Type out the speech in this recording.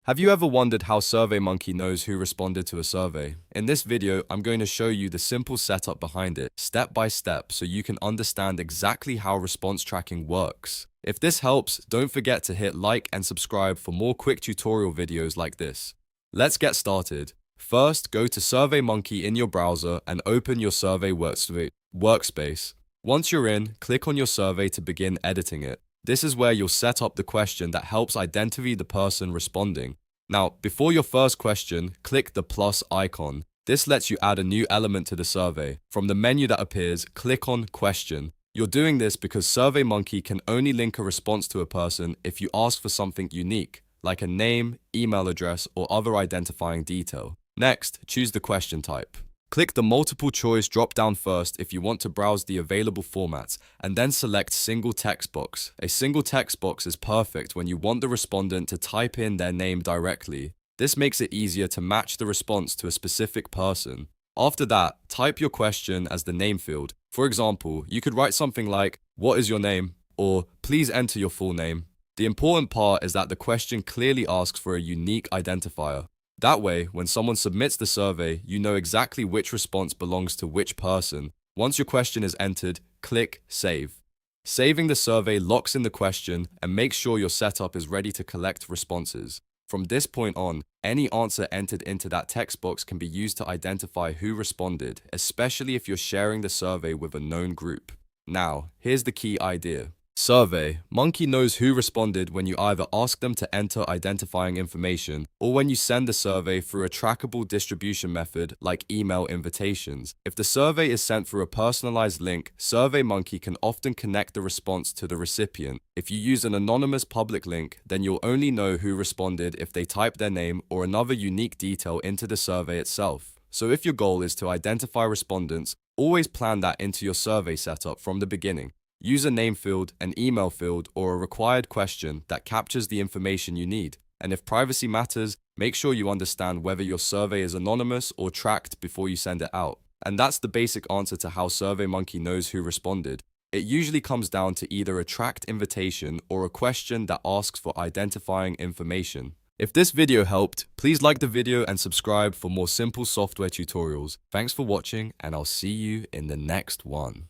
Have you ever wondered how SurveyMonkey knows who responded to a survey? In this video, I'm going to show you the simple setup behind it, step by step, so you can understand exactly how response tracking works. If this helps, don't forget to hit like and subscribe for more quick tutorial videos like this. Let's get started. First, go to SurveyMonkey in your browser and open your survey workspace. Once you're in, click on your survey to begin editing it. This is where you'll set up the question that helps identify the person responding. Now, before your first question, click the plus icon. This lets you add a new element to the survey. From the menu that appears, click on Question. You're doing this because SurveyMonkey can only link a response to a person if you ask for something unique, like a name, email address, or other identifying detail. Next, choose the question type. Click the multiple choice drop-down first if you want to browse the available formats, and then select single text box. A single text box is perfect when you want the respondent to type in their name directly. This makes it easier to match the response to a specific person. After that, type your question as the name field. For example, you could write something like, "What is your name?" or "Please enter your full name." The important part is that the question clearly asks for a unique identifier. That way, when someone submits the survey, you know exactly which response belongs to which person. Once your question is entered, click Save. Saving the survey locks in the question and makes sure your setup is ready to collect responses. From this point on, any answer entered into that text box can be used to identify who responded, especially if you're sharing the survey with a known group. Now, here's the key idea. SurveyMonkey knows who responded when you either ask them to enter identifying information or when you send the survey through a trackable distribution method like email invitations. If the survey is sent through a personalized link, SurveyMonkey can often connect the response to the recipient. If you use an anonymous public link, then you'll only know who responded if they type their name or another unique detail into the survey itself. So if your goal is to identify respondents, always plan that into your survey setup from the beginning. Use a name field, an email field, or a required question that captures the information you need. And if privacy matters, make sure you understand whether your survey is anonymous or tracked before you send it out. And that's the basic answer to how SurveyMonkey knows who responded. It usually comes down to either a tracked invitation or a question that asks for identifying information. If this video helped, please like the video and subscribe for more simple software tutorials. Thanks for watching, and I'll see you in the next one.